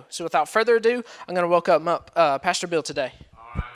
So without further ado, I'm going to welcome up Pastor Bill today.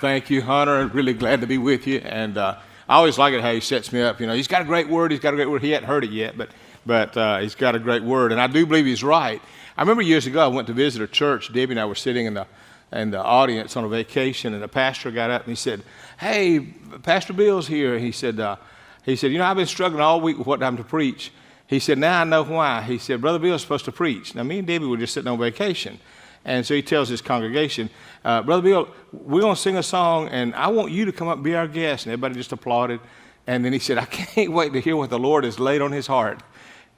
Thank you, Hunter. Really glad to be with you. And I always like it how he sets me up. You know, he's got a great word. He hadn't heard it yet, but he's got a great word. And I do believe he's right. I remember years ago I went to visit a church. Debbie and I were sitting in the audience on a vacation, and the pastor got up and he said, "Hey, Pastor Bill's here." He said, "You know, I've been struggling all week with what time to preach." He said, "Now I know why." He said, "Brother Bill's supposed to preach." Now, me and Debbie were just sitting on vacation. And so he tells his congregation, "Brother Bill, we're going to sing a song, and I want you to come up and be our guest." And everybody just applauded. And then he said, "I can't wait to hear what the Lord has laid on his heart."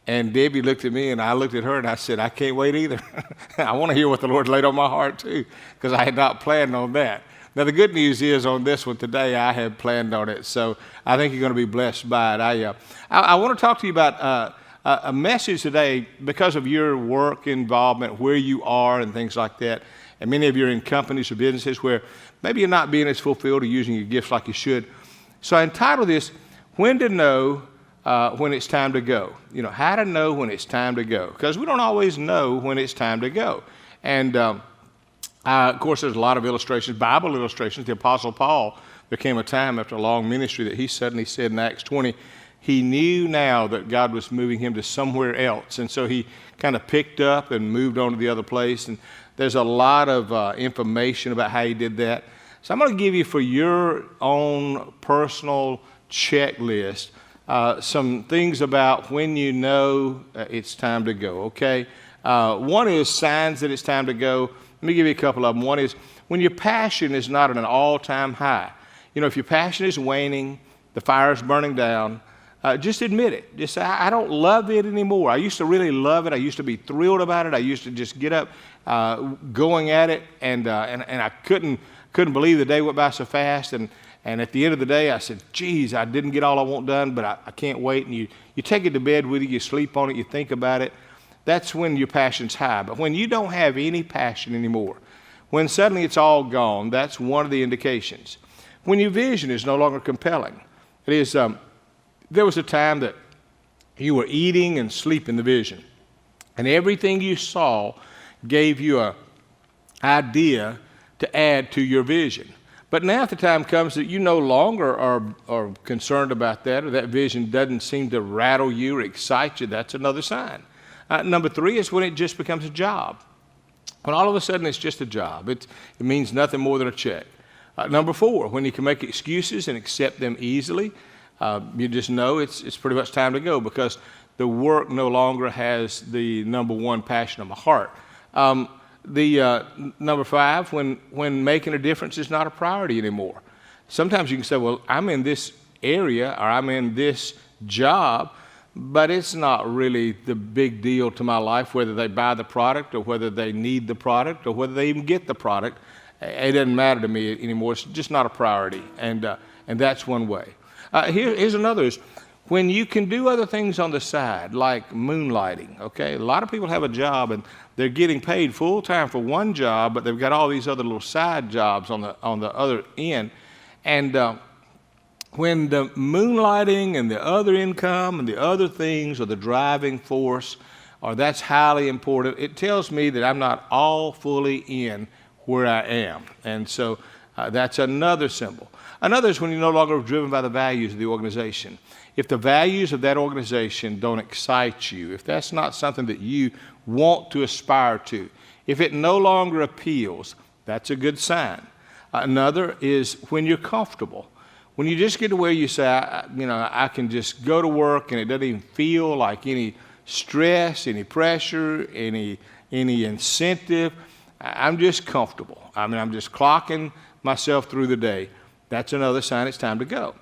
And Debbie looked at me, and I looked at her, and I said, "I can't wait either." I want to hear what the Lord laid on my heart, too, because I had not planned on that. Now, the good news is on this one today, I have planned on it. So I think you're going to be blessed by it. I want to talk to you about a message today because of your work involvement, where you are and things like that. And many of you are in companies or businesses where maybe you're not being as fulfilled or using your gifts like you should. So I entitled this, When to Know When It's Time to Go. You know, how to know when it's time to go. Because we don't always know when it's time to go. And of course, there's a lot of illustrations, Bible illustrations. The Apostle Paul, there came a time after a long ministry that he suddenly said in Acts 20, he knew now that God was moving him to somewhere else. And so he kind of picked up and moved on to the other place. And there's a lot of information about how he did that. So I'm going to give you, for your own personal checklist, some things about when you know it's time to go, okay? One is signs that it's time to go. Let me give you a couple of them. One is when your passion is not at an all-time high. You know, if your passion is waning, the fire is burning down, just admit it. Just say, I don't love it anymore. I used to really love it. I used to be thrilled about it. I used to just get up going at it, and I couldn't believe the day went by so fast. And at the end of the day, I said, geez, I didn't get all I want done, but I can't wait. And you take it to bed with you, you sleep on it, you think about it. That's when your passion's high. But when you don't have any passion anymore, when suddenly it's all gone, that's one of the indications. When your vision is no longer compelling. It is, there was a time that you were eating and sleeping the vision. And everything you saw gave you an idea to add to your vision. But now the time comes that you no longer are concerned about that, or that vision doesn't seem to rattle you or excite you. That's another sign. Number three is when it just becomes a job. When all of a sudden it's just a job. It means nothing more than a check. Number four, when you can make excuses and accept them easily, you just know it's pretty much time to go because the work no longer has the number one passion of my heart. Number five, when making a difference is not a priority anymore. Sometimes you can say, well, I'm in this area or I'm in this job, but it's not really the big deal to my life whether they buy the product or whether they need the product or whether they even get the product. It doesn't matter to me anymore. It's just not a priority, and that's one way. Here's another is when you can do other things on the side, like moonlighting, okay? A lot of people have a job, and they're getting paid full-time for one job, but they've got all these other little side jobs on the other end. And when the moonlighting and the other income and the other things are the driving force, or that's highly important, it tells me that I'm not all fully in where I am. And so that's another symbol. Another is when you're no longer driven by the values of the organization. If the values of that organization don't excite you, if that's not something that you want to aspire to, if it no longer appeals, that's a good sign. Another is when you're comfortable. When you just get to where you say, I can just go to work and it doesn't even feel like any stress, any pressure, any incentive. I'm just comfortable. I'm just clocking myself through the day. That's another sign it's time to go.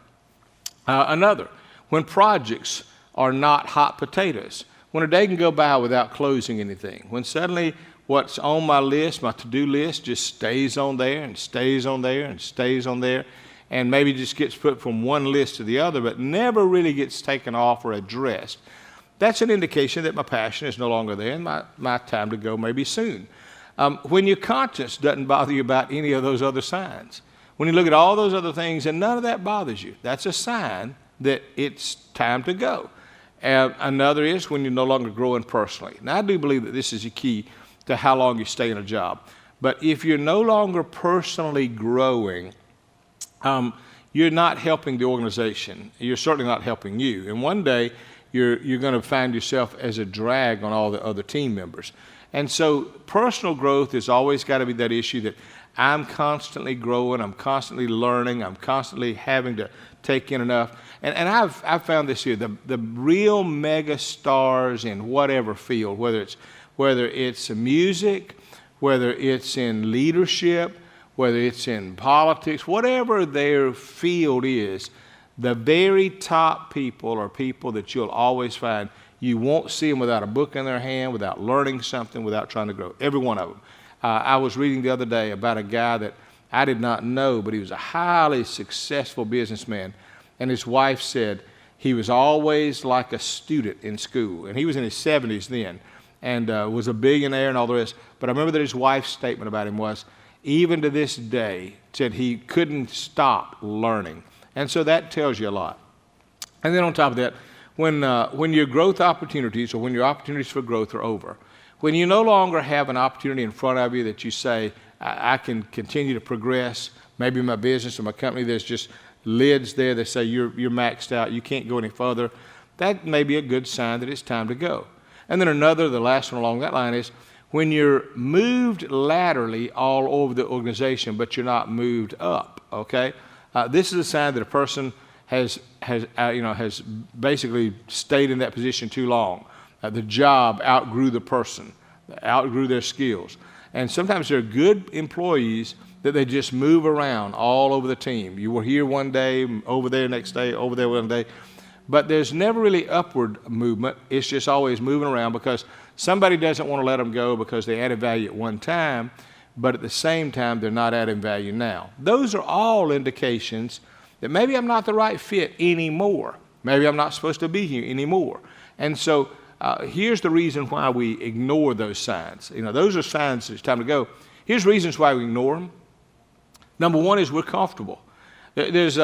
Another, when projects are not hot potatoes. When a day can go by without closing anything. When suddenly what's on my list, my to-do list, just stays on there and stays on there and stays on there. And maybe just gets put from one list to the other, but never really gets taken off or addressed. That's an indication that my passion is no longer there and my time to go may be soon. When your conscience doesn't bother you about any of those other signs, when you look at all those other things and none of that bothers you, that's a sign that it's time to go. Another is when you're no longer growing personally. Now, I do believe that this is a key to how long you stay in a job. But if you're no longer personally growing, you're not helping the organization. You're certainly not helping you. And one day, you're going to find yourself as a drag on all the other team members. And so personal growth has always got to be that issue that I'm constantly growing, I'm constantly learning, I'm constantly having to take in enough. And I've found this here, the real mega stars in whatever field, whether it's music, whether it's in leadership, whether it's in politics, whatever their field is, the very top people are people that you'll always find. You won't see them without a book in their hand, without learning something, without trying to grow. Every one of them. I was reading the other day about a guy that I did not know, but he was a highly successful businessman. And his wife said he was always like a student in school. And he was in his 70s then and was a billionaire and all the rest. But I remember that his wife's statement about him was, even to this day, said he couldn't stop learning. And so that tells you a lot. And then on top of that, when your growth opportunities or when your opportunities for growth are over, when you no longer have an opportunity in front of you that you say, I can continue to progress, maybe my business or my company, there's just lids there that say you're maxed out, you can't go any further, that may be a good sign that it's time to go. And then the last one along that line is when you're moved laterally all over the organization, but you're not moved up, okay? This is a sign that a person has basically stayed in that position too long. The job outgrew the person, outgrew their skills. And sometimes there are good employees that they just move around all over the team. You were here one day, over there next day, over there one day. But there's never really upward movement. It's just always moving around because somebody doesn't want to let them go because they added value at one time, but at the same time, they're not adding value now. Those are all indications that maybe I'm not the right fit anymore. Maybe I'm not supposed to be here anymore. And so here's the reason why we ignore those signs. Those are signs that it's time to go. Here's reasons why we ignore them. Number one is we're comfortable. There's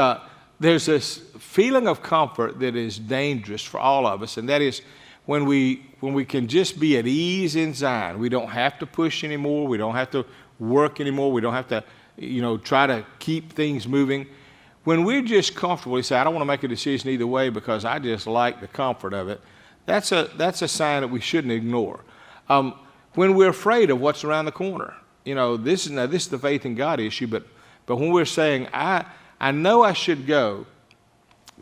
this feeling of comfort that is dangerous for all of us, and that is when we can just be at ease in Zion. We don't have to push anymore. We don't have to work anymore. We don't have to, try to keep things moving. When we're just comfortable, we say, I don't want to make a decision either way because I just like the comfort of it. That's a sign that we shouldn't ignore. When we're afraid of what's around the corner, this is the faith in God issue, but when we're saying, I know I should go,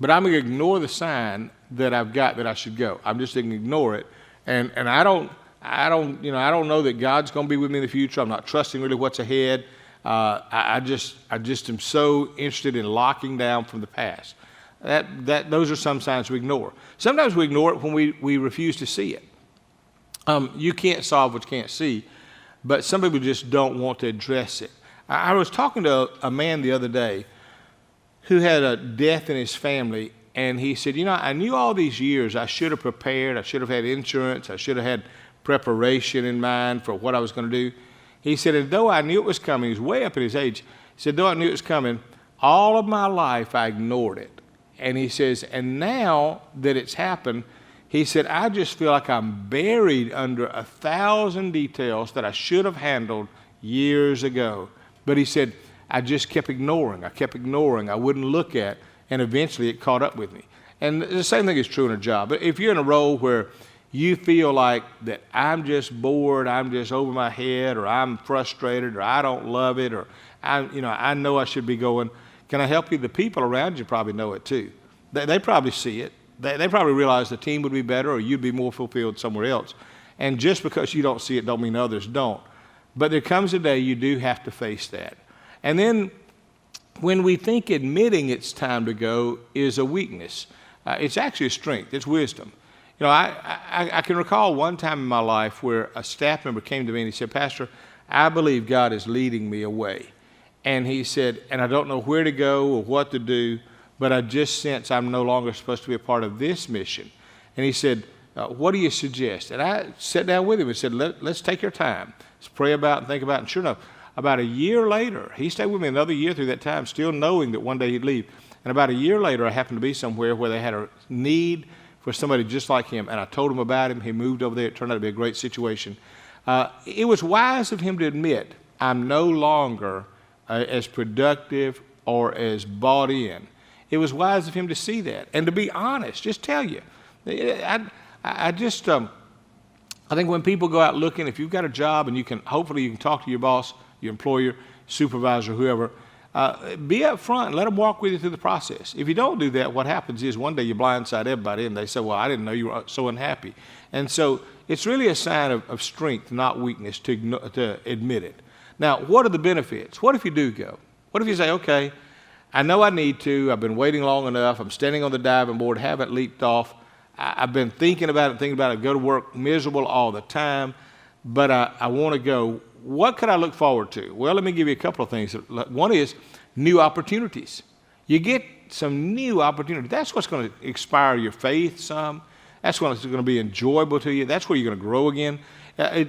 but I'm going to ignore the sign that I've got that I should go. I'm just going to ignore it, and I don't know that God's going to be with me in the future. I'm not trusting really what's ahead. I just am so interested in locking down from the past. Those are some signs we ignore. Sometimes we ignore it when we refuse to see it. You can't solve what you can't see, but some people just don't want to address it. I was talking to a man the other day who had a death in his family, and he said, I knew all these years I should have prepared, I should have had insurance, I should have had preparation in mind for what I was going to do. He said, and though I knew it was coming, he was way up in his age, he said, though I knew it was coming, all of my life I ignored it. And he says, and now that it's happened, he said, I just feel like I'm buried under 1,000 details that I should have handled years ago. But he said, I just kept ignoring. I wouldn't look at, and eventually it caught up with me. And the same thing is true in a job. But if you're in a role where you feel like that I'm just bored, I'm just over my head, or I'm frustrated, or I don't love it, or I know I should be going, can I help you? The people around you probably know it too. They probably see it. They probably realize the team would be better or you'd be more fulfilled somewhere else. And just because you don't see it don't mean others don't. But there comes a day you do have to face that. And then when we think admitting it's time to go is a weakness, it's actually a strength. It's wisdom. I can recall one time in my life where a staff member came to me and he said, Pastor, I believe God is leading me away. And he said, and I don't know where to go or what to do, but I just sense I'm no longer supposed to be a part of this mission. And he said, what do you suggest? And I sat down with him and said, let's take our time. Let's pray about it and think about it. And sure enough, about a year later, he stayed with me another year through that time, still knowing that one day he'd leave. And about a year later, I happened to be somewhere where they had a need for somebody just like him. And I told him about him. He moved over there. It turned out to be a great situation. It was wise of him to admit, I'm no longer as productive or as bought in. It was wise of him to see that and to be honest, just tell you. I think when people go out looking, if you've got a job and hopefully you can talk to your boss, your employer, supervisor, whoever, be up front and let them walk with you through the process. If you don't do that, what happens is one day you blindside everybody and they say, well, I didn't know you were so unhappy. And so it's really a sign of strength, not weakness, to admit it. Now, what are the benefits? What if you do go? What if you say, okay, I know I need to. I've been waiting long enough. I'm standing on the diving board, haven't leaped off. I've been thinking about it, go to work miserable all the time, but I want to go. What could I look forward to? Well, let me give you a couple of things. One is new opportunities. You get some new opportunities. That's what's going to inspire your faith some. That's what's going to be enjoyable to you. That's where you're going to grow again.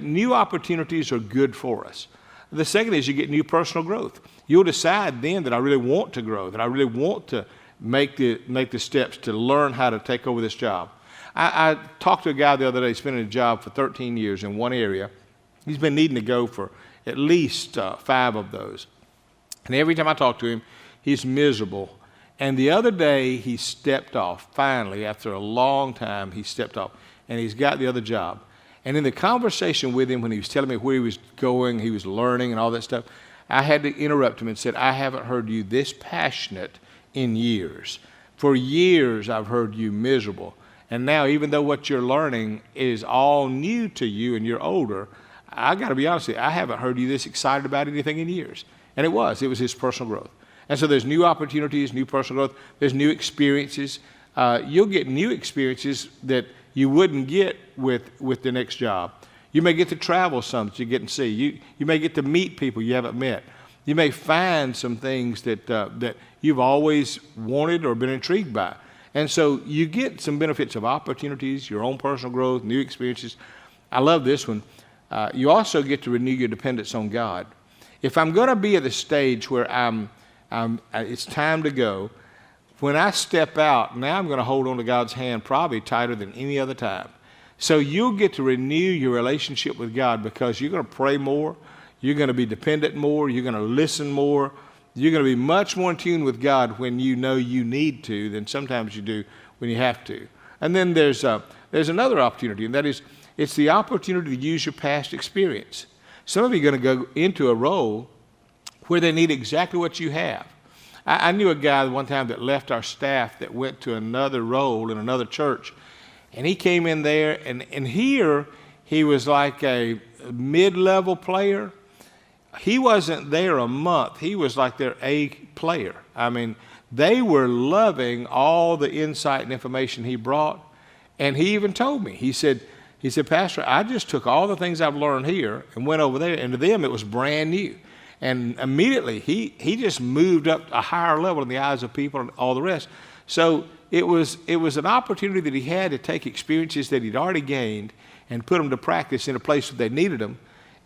New opportunities are good for us. The second is you get new personal growth. You'll decide then that I really want to grow, that I really want to make the steps to learn how to take over this job. I talked to a guy the other day, spending a job for 13 years in one area. He's been needing to go for at least 5 of those. And every time I talk to him, he's miserable. And the other day, he stepped off. Finally, after a long time, he stepped off. And he's got the other job. And in the conversation with him, when he was telling me where he was going, he was learning and all that stuff, I had to interrupt him and said, I haven't heard you this passionate in years. For years, I've heard you miserable. And now, even though what you're learning is all new to you and you're older, I got to be honest with you, I haven't heard you this excited about anything in years. And it was his personal growth. And so there's new opportunities, new personal growth. There's new experiences. You'll get new experiences that you wouldn't get with the next job. You may get to travel some that you get to see. You may get to meet people you haven't met. You may find some things that you've always wanted or been intrigued by. And so you get some benefits of opportunities, your own personal growth, new experiences. I love this one. You also get to renew your dependence on God. If I'm going to be at the stage where it's time to go, when I step out, now I'm going to hold on to God's hand probably tighter than any other time. So you'll get to renew your relationship with God because you're going to pray more, you're going to be dependent more, you're going to listen more, you're going to be much more in tune with God when you know you need to than sometimes you do when you have to. And then there's another opportunity, and that is it's the opportunity to use your past experience. Some of you are going to go into a role where they need exactly what you have. I knew a guy one time that left our staff that went to another role in another church. And he came in there, and here he was like a mid-level player. He wasn't there a month. He was like their A player. I mean, they were loving all the insight and information he brought. And he even told me, he said, Pastor, I just took all the things I've learned here and went over there, and to them it was brand new. And immediately he just moved up a higher level in the eyes of people and all the rest. So it was an opportunity that he had to take experiences that he'd already gained and put them to practice in a place where they needed them.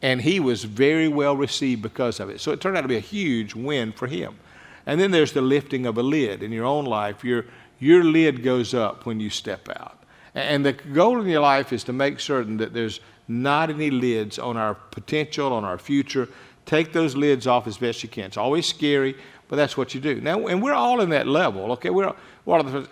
And he was very well received because of it. So it turned out to be a huge win for him. And then there's the lifting of a lid in your own life. Your lid goes up when you step out. And the goal in your life is to make certain that there's not any lids on our potential, on our future. Take those lids off as best you can. It's always scary, but that's what you do. Now, and we're all in that level, okay?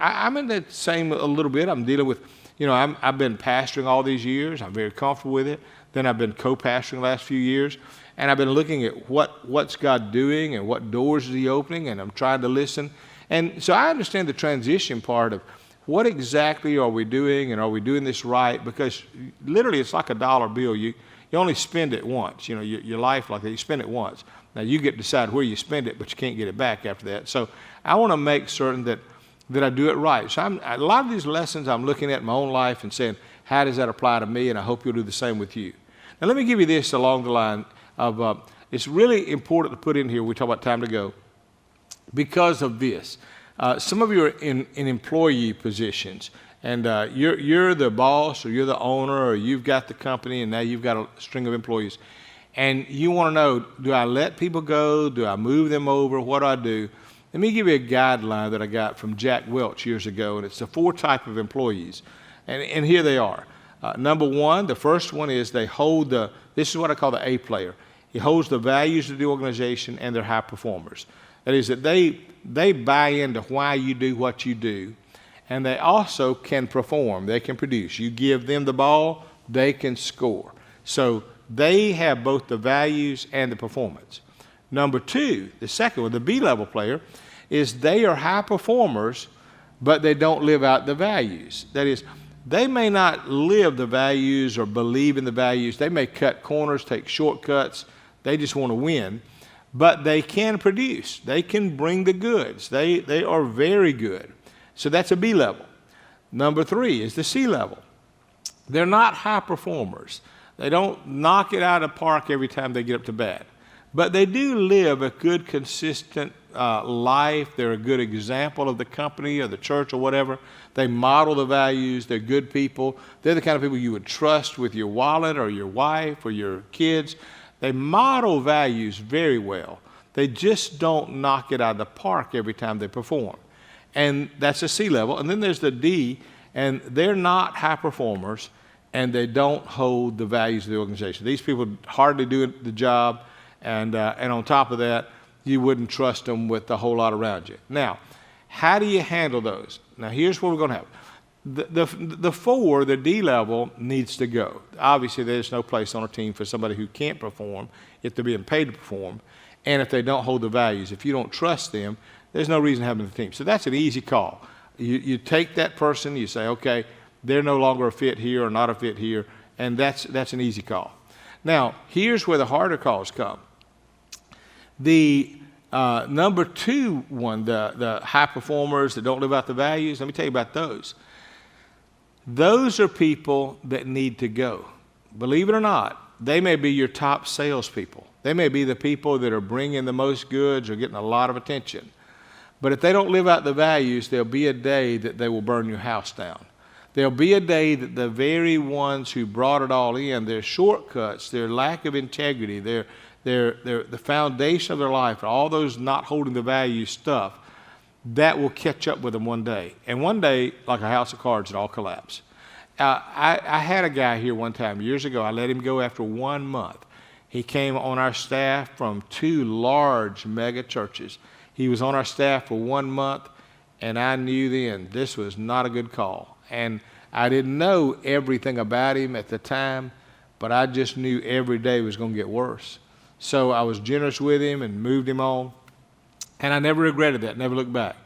I'm in that same a little bit. I'm dealing with, I've been pastoring all these years. I'm very comfortable with it. Then I've been co-pastoring the last few years. And I've been looking at what's God doing and what doors is he opening, and I'm trying to listen. And so I understand the transition part of what exactly are we doing, and are we doing this right? Because literally it's like a dollar bill. You only spend it once. Your life like that, you spend it once. Now you get to decide where you spend it, but you can't get it back after that. So I want to make certain that I do it right. So a lot of these lessons I'm looking at in my own life and saying, how does that apply to me? And I hope you'll do the same with you. Now let me give you this along the line of, it's really important to put in here, we talk about time to go, because of this. Some of you are in employee positions, and you're the boss, or you're the owner, or you've got the company, and now you've got a string of employees. And you want to know, do I let people go? Do I move them over? What do I do? Let me give you a guideline that I got from Jack Welch years ago, and it's the 4 types of employees. And here they are. Number one, the first one is they hold this is what I call the A player. He holds the values of the organization and they're high performers. That is that they buy into why you do what you do, and they also can perform. They can produce. You give them the ball, they can score. So they have both the values and the performance. Number two, the second one, the B-level player, is they are high performers, but they don't live out the values. That is, they may not live the values or believe in the values. They may cut corners, take shortcuts. They just want to win. But they can produce. They can bring the goods. They are very good. So that's a B level. Number three is the C level. They're not high performers. They don't knock it out of the park every time they get up to bat. But they do live a good, consistent life. They're a good example of the company or the church or whatever. They model the values. They're good people. They're the kind of people you would trust with your wallet or your wife or your kids. They model values very well. They just don't knock it out of the park every time they perform. And that's a C level. And then there's the D, and they're not high performers, and they don't hold the values of the organization. These people hardly do the job, and on top of that, you wouldn't trust them with a whole lot around you. Now, how do you handle those? Now, here's what we're going to have. The four, the D level, needs to go. Obviously, there's no place on a team for somebody who can't perform if they're being paid to perform, and if they don't hold the values. If you don't trust them, there's no reason to have them in the team. So that's an easy call. You take that person, you say, okay, they're no longer a fit here or not a fit here, and that's an easy call. Now, here's where the harder calls come. The number two one, the high performers that don't live out the values, let me tell you about those. Those are people that need to go. Believe it or not, they may be your top salespeople. They may be the people that are bringing the most goods or getting a lot of attention. But if they don't live out the values, there'll be a day that they will burn your house down. There'll be a day that the very ones who brought it all in, their shortcuts, their lack of integrity, the foundation of their life, all those not holding the value stuff, that will catch up with them one day. And one day, like a house of cards, it all collapse. I had a guy here one time, years ago. I let him go after 1 month. He came on our staff from 2 large mega churches. He was on our staff for 1 month, and I knew then this was not a good call. And I didn't know everything about him at the time, but I just knew every day was going to get worse. So I was generous with him and moved him on. And I never regretted that, never looked back.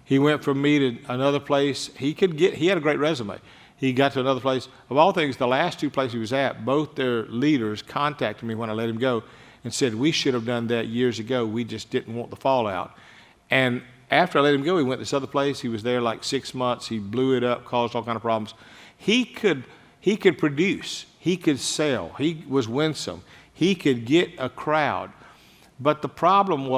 He went from me to another place. He had a great resume. He got to another place. Of all things, the last 2 places he was at, both their leaders contacted me when I let him go and said, we should have done that years ago. We just didn't want the fallout. And after I let him go, he went to this other place. He was there like 6 months. He blew it up, caused all kind of problems. He could produce. He could sell. He was winsome. He could get a crowd. But the problem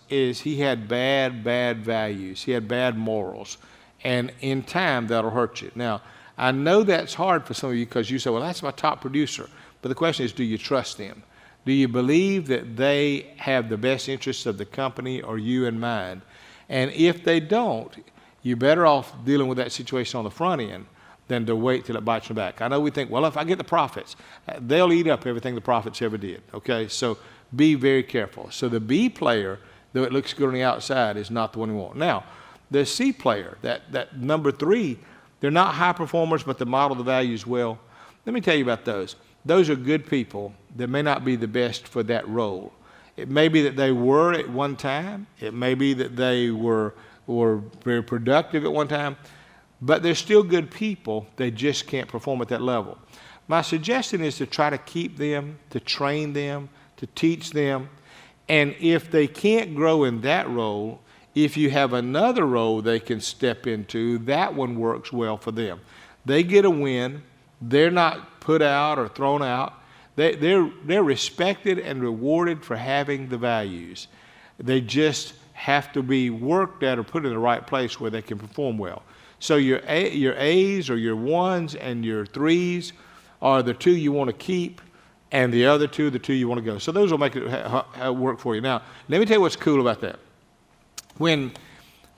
is he had bad values. He had bad morals. And in time, that'll hurt you. Now, I know that's hard for some of you because you say, well, that's my top producer. But the question is, do you trust them? Do you believe that they have the best interests of the company or you in mind? And if they don't, you're better off dealing with that situation on the front end than to wait till it bites you back. I know we think, well, if I get the prophets, they'll eat up everything the prophets ever did. Okay, so be very careful. So the B player, though it looks good on the outside, is not the one we want. Now, the C player, that number 3, they're not high performers, but they model the values well. Let me tell you about those. Those are good people that may not be the best for that role. It may be that they were at one time. It may be that they were very productive at one time. But they're still good people. They just can't perform at that level. My suggestion is to try to keep them, to train them, to teach them. And if they can't grow in that role, if you have another role they can step into, that one works well for them. They get a win. They're not put out or thrown out. They're respected and rewarded for having the values. They just have to be worked at or put in the right place where they can perform well. So your A's or your 1s and your 3s are the 2 you want to keep, and the other 2, the 2 you want to go. So those will make it work for you. Now, let me tell you what's cool about that. When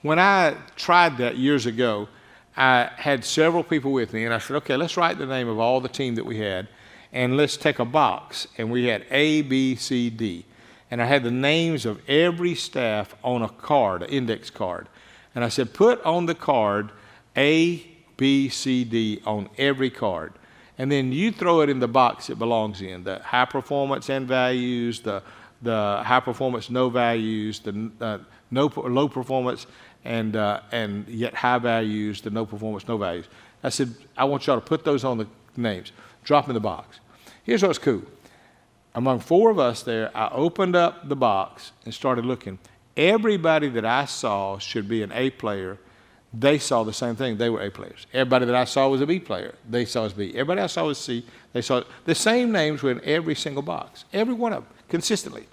I tried that years ago, I had several people with me, and I said, okay, let's write the name of all the team that we had, and let's take a box. And we had A, B, C, D. And I had the names of every staff on a card, an index card. And I said, put on the card A, B, C, D on every card. And then you throw it in the box it belongs in, the high performance and values, the high performance, no values, the low performance, and yet high values, the no performance, no values. I said, I want y'all to put those on the names. Drop them in the box. Here's what's cool. Among 4 of us there, I opened up the box and started looking. Everybody that I saw should be an A player. They saw the same thing. They were A players. Everybody that I saw was a B player. They saw as B. Everybody I saw was C. They saw the same names were in every single box. Every one of them, consistently.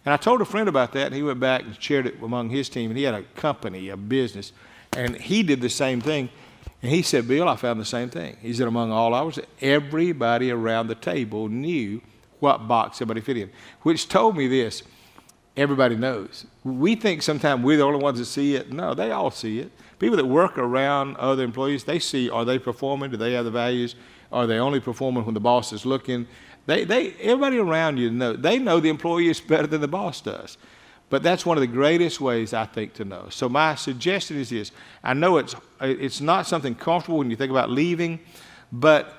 And I told a friend about that, and he went back and shared it among his team, and he had a company, a business, and he did the same thing. And he said, Bill, I found the same thing. He said, among all ours, everybody around the table knew what box somebody fit in, which told me this: everybody knows. We think sometimes we're the only ones that see it. No, they all see it. People that work around other employees, they see, are they performing? Do they have the values? Are they only performing when the boss is looking? Everybody around you know. They know the employee is better than the boss does. But that's one of the greatest ways, I think, to know. So my suggestion is this. I know it's not something comfortable when you think about leaving, but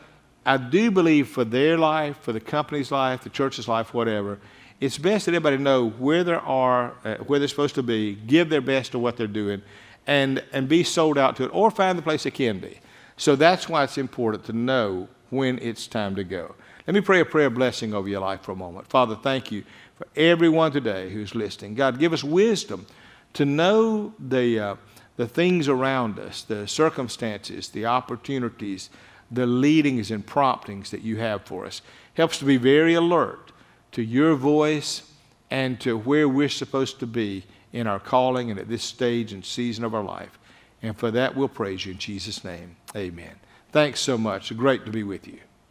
I do believe for their life, for the company's life, the church's life, whatever, it's best that everybody know where they are, where they're supposed to be, give their best to what they're doing, and be sold out to it, or find the place they can be. So that's why it's important to know when it's time to go. Let me pray a prayer of blessing over your life for a moment. Father, thank you for everyone today who's listening. God, give us wisdom to know the things around us, the circumstances, the opportunities, the leadings and promptings that you have for us. Help us to be very alert to your voice and to where we're supposed to be in our calling and at this stage and season of our life. And for that, we'll praise you in Jesus' name. Amen. Thanks so much. Great to be with you.